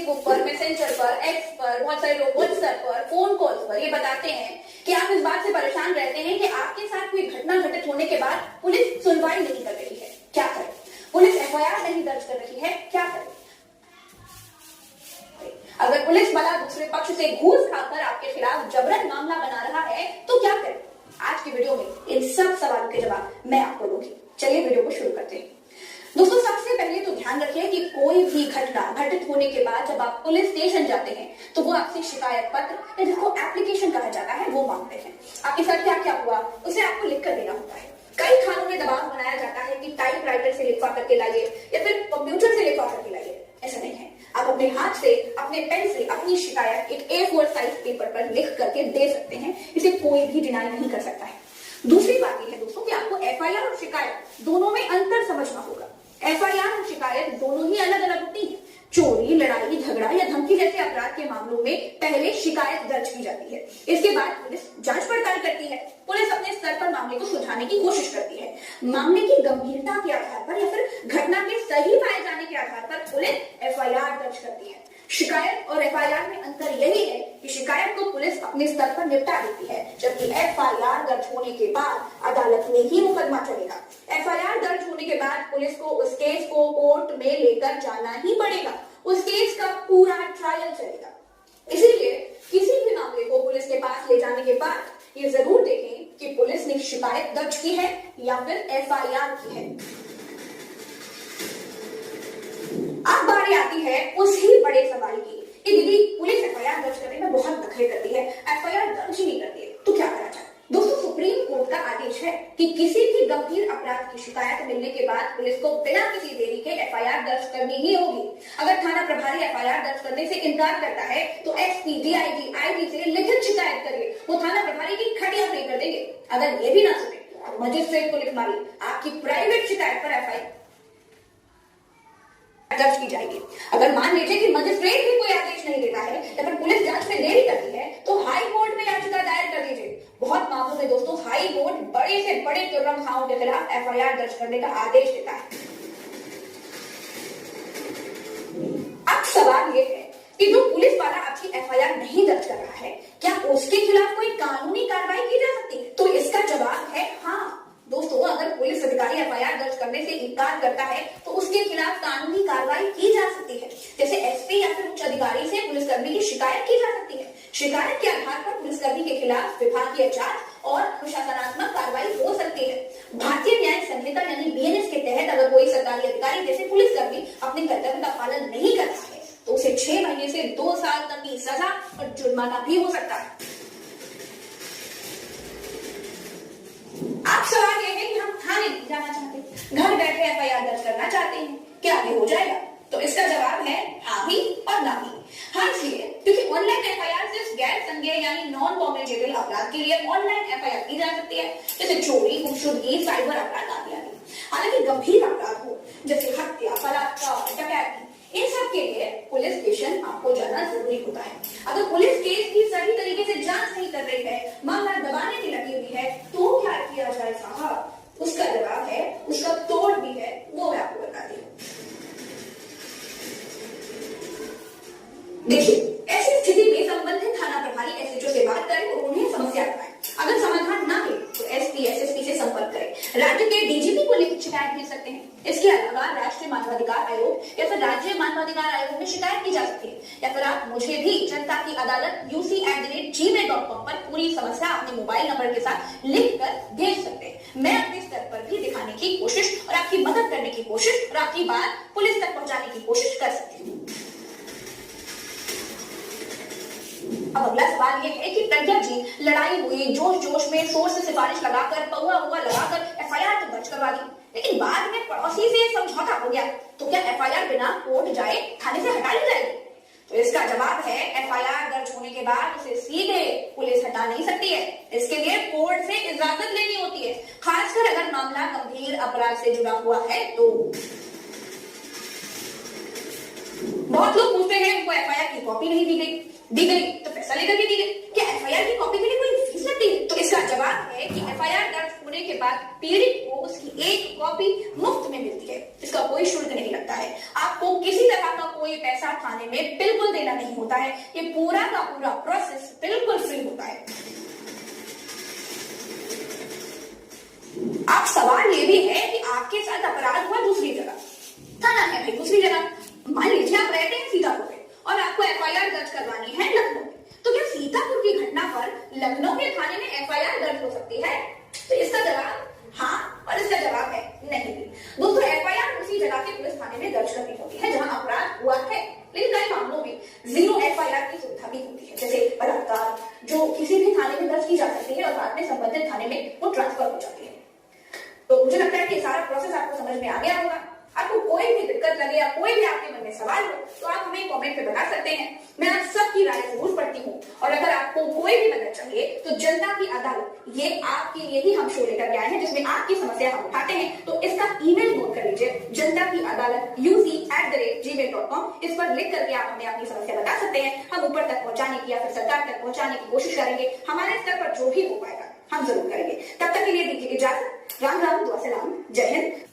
Facebook पर, messenger पर, x पर, बहुत सारे लोग व्हाट्सएप पर, फोन कॉल्स पर ये बताते हैं कि आप इस बात से परेशान रहते हैं कि आपके साथ कोई घटना घटित होने के बाद पुलिस सुनवाई नहीं कर रही है, क्या करें? पुलिस एफआईआर नहीं दर्ज कर रही है, क्या करें? अगर पुलिस वाला दूसरे पक्ष से घूस खाकर आपके खिलाफ जबरन मामला बना रहा है तो क्या करें? आज की वीडियो में इन सब सवालों के जवाब मैं आपको दूंगी। चलिए वीडियो को शुरू करते हैं। दोस्तों, सबसे पहले तो ध्यान रखिए कि कोई भी घटना घटित होने के बाद जब आप पुलिस स्टेशन जाते हैं तो वो आपसे शिकायत पत्र या जिसको एप्लीकेशन कहा जाता है वो मांगते हैं। आपके साथ क्या क्या हुआ उसे आपको लिख कर देना होता है। कई थानों में दबाव बनाया जाता है कि टाइपराइटर से लिखवा करके लाइए या फिर कंप्यूटर से लिखवा करके लाइए। ऐसा नहीं है, आप अपने हाथ से, अपने पेन से अपनी शिकायत एक A4 साइज पेपर पर लिख करके दे सकते हैं। इसे कोई भी डिनाई नहीं कर सकता है। दूसरी बात यह है दोस्तों कि आपको एफआईआर और शिकायत दोनों में अंतर समझना होगा। एफआईआर और शिकायत दोनों ही अलग अलग होती है। चोरी, लड़ाई, झगड़ा या धमकी जैसे अपराध के मामलों में पहले शिकायत दर्ज की जाती है। इसके बाद पुलिस जांच पड़ताल करती है। पुलिस अपने स्तर पर मामले को सुलझाने की कोशिश करती है। मामले की गंभीरता के आधार पर या फिर घटना के सही पाए जाने के आधार पर पुलिस एफआईआर दर्ज करती है। शिकायत और एफआईआर में अंतर यही है कि शिकायत को पुलिस अपने स्तर पर निपटा देती है, जबकि एफआईआर दर्ज होने के बाद अदालत में ही मुकदमा चलेगा। एफआईआर दर्ज होने के बाद पुलिस को उस केस को कोर्ट में लेकर जाना ही पड़ेगा। उस केस का पूरा ट्रायल चलेगा। इसीलिए किसी भी मामले को पुलिस के पास ले जाने के बाद ये जरूर देखें कि पुलिस ने शिकायत दर्ज की है या फिर एफआईआर की है। अब बारी आती है उसी बड़े सवाल की कि दीदी पुलिस एफआईआर दर्ज करने में बहुत नखरे करती है, एफआईआर दर्ज ही नहीं करती है, तो क्या करा जाए? दोस्तों, सुप्रीम कोर्ट का आदेश है कि किसी भी गंभीर अपराध की शिकायत मिलने के बाद पुलिस को बिना किसी देरी के एफआईआर दर्ज करनी ही होगी। अगर थाना प्रभारी एफआईआर दर्ज करने से इनकार करता है तो एसपी, डीआईजी, आईजी से लिखित शिकायत करिए। वो थाना प्रभारी की खड़िया फ्री कर देंगे। अगर ये भी ना सुने तो मजिस्ट्रेट को लिख मारिए। आपकी प्राइवेट शिकायत पर एफआईआर दर्ज की जाएगी। अगर मान लीजिए कि मजिस्ट्रेट भी कोई आदेश नहीं देता है या फिर पुलिस जांच में देरी करती है तो हाई कोर्ट में याचिका दायर कर दीजिए। बहुत मामलों में दोस्तों हाई कोर्ट बड़े से बड़े तुर्रम के खिलाफ एफआईआर दर्ज करने का आदेश देता है। अब सवाल ये है कि जो पुलिस वाला आपकी एफआईआर नहीं दर्ज कर रहा है, क्या उसके खिलाफ कोई कानूनी कार्रवाई की जा सकती है? तो इसका जवाब है हाँ। दोस्तों, अगर पुलिस अधिकारी एफआईआर दर्ज करने से इनकार करता है तो उसके खिलाफ कानूनी कार्रवाई की जा सकती है। जैसे एसपी या फिर उच्च अधिकारी से पुलिसकर्मी की शिकायत की जा सकती है। शिकायत के आधार पर पुलिसकर्मी के खिलाफ विभागीय जांच और प्रशासनात्मक कार्रवाई हो सकती है। भारतीय न्याय संहिता यानी बीएनएस के तहत अगर कोई सरकारी अधिकारी जैसे पुलिसकर्मी अपने कर्तव्य का पालन नहीं कर रहा है तो उसे 6 महीने से 2 साल तक की सजा और जुर्माना भी हो सकता है। आप सवाल ये है कि हम थाने नहीं जाना चाहते, घर बैठे एफआईआर दर्ज करना चाहते हैं, क्या ये हो जाएगा? तो इसका जवाब है हाँ भी और ना भी। हाँ इसलिए क्योंकि ऑनलाइन एफआईआर सिर्फ गैर संज्ञेय यानी नॉन कॉग्निजेबल अपराध के लिए ऑनलाइन एफआईआर की जा सकती है, जैसे चोरी, गुमशुदगी, साइबर अपराध आदि। हालांकि गंभीर अपराध हो जैसे हत्या, बलात्कार, डकैती, इन सब के लिए पुलिस स्टेशन आपको जाना जरूरी होता है। अगर पुलिस केस की सही तरीके से जांच नहीं कर रही है, मामला दबाने की लगी हुई है, तो क्या किया जाए साहब? उसका जवाब है, उसका तोड़ भी है, वो मैं आपको बताती हूँ। देखिए, ऐसी स्थिति में संबंधित थाना प्रभारी एसएचओ से बात करें और उन्हें समस्या बताएं। अगर समाधान ना मिले तो एसपी, एसएसपी से संपर्क करें। राज्य के डीजीपी को लिखित शिकायत भेज सकते हैं। इसके अलावा राष्ट्रीय मानवाधिकार आयोग या फिर राज्य मानवाधिकार आयोग में शिकायत की जा सकती है, या फिर आप मुझे भी जनता की अदालत uc@gmail.com पर पूरी समस्या अपने मोबाइल नंबर के साथ लिख कर भेज सकते हैं। मैं अपने स्तर पर भी दिखाने की कोशिश और आपकी मदद करने की कोशिश और आपकी बात पुलिस तक पहुंचाने की कोशिश कर सकती हूँ। अब अगला सवाल ये है कि प्रज्ञा जी, लड़ाई हुई, जोश जोश में शोर से सिफारिश लगाकर, पौआ हुआ लगाकर एफआईआर तो दर्ज करवा दी, लेकिन बाद में पड़ोसी से समझौता हो गया, तो क्या एफआईआर बिना कोर्ट जाए थाने से हटा ली जाएगी? तो इसका जवाब है एफआईआर दर्ज होने के बाद उसे सीधे पुलिस हटा नहीं सकती है। इसके लिए कोर्ट से इजाजत लेनी होती है, खासकर अगर मामला गंभीर अपराध से जुड़ा हुआ है तो। बहुत लोग पूछते हैं उनको एफआईआर की कॉपी नहीं दी गई तो पैसा लेकर के दी गई, क्या एफआईआर की कॉपी के लिए कोई फीस लगती है? तो इसका जवाब है कि एफआईआर दर्ज होने के बाद पीड़ित को उसकी एक कॉपी मुफ्त में मिलती है। इसका कोई शुल्क नहीं लगता है, आपको किसी तरह का कोई पैसा अपराध थाने में बिल्कुल देना नहीं होता है। ये पूरा का पूरा प्रोसेस बिल्कुल फ्री होता है। अब सवाल ये भी है कि आपके साथ अपराध हुआ दूसरी जगह, थाना है भाई दूसरी जगह, मान लीजिए आप रहते हैं सीतापुर में और आपको एफआईआर दर्ज करवानी है लखनऊ में, तो क्या सीतापुर की घटना पर लखनऊ के थाने में एफआईआर दर्ज हो सकती है? तो इसका जवाब हाँ और इसका जवाब है नहीं। दोस्तों एफआईआर उसी जगह के पुलिस थाने में दर्ज करनी होती है जहां अपराध हुआ है, लेकिन कई मामलों में जीरो एफआईआर की सुविधा भी होती है, जैसे बलात्कार जो किसी भी थाने में दर्ज की जा सकती है और बाद में संबंधित थाने में वो ट्रांसफर हो जाती है। तो मुझे लगता है कि सारा प्रोसेस आपको समझ में आ गया होगा। आपको कोई भी दिक्कत लगे या कोई भी आपके मन में सवाल हो तो आप हमें कमेंट पे बता सकते हैं। मैं आप सबकी राय जरूर पढ़ती हूँ और अगर आपको कोई भी मदद चाहिए तो जनता की अदालत ये आपके लिए ही हम शो लेकर के आए हैं जिसमें आपकी समस्या हम उठाते हैं। तो इसका ईमेल नोट कर लीजिए, जनता की अदालत uc@gmail.com। इस पर लिख करके आप हमें अपनी समस्या बता सकते हैं। हम ऊपर तक पहुंचाने की या फिर सरकार तक पहुंचाने की कोशिश करेंगे। हमारे स्तर पर जो भी हो पाएगा हम जरूर करेंगे। तब तक के लिए दीजिए इजाजत। राम राम, दुआ सलाम, जय हिंद।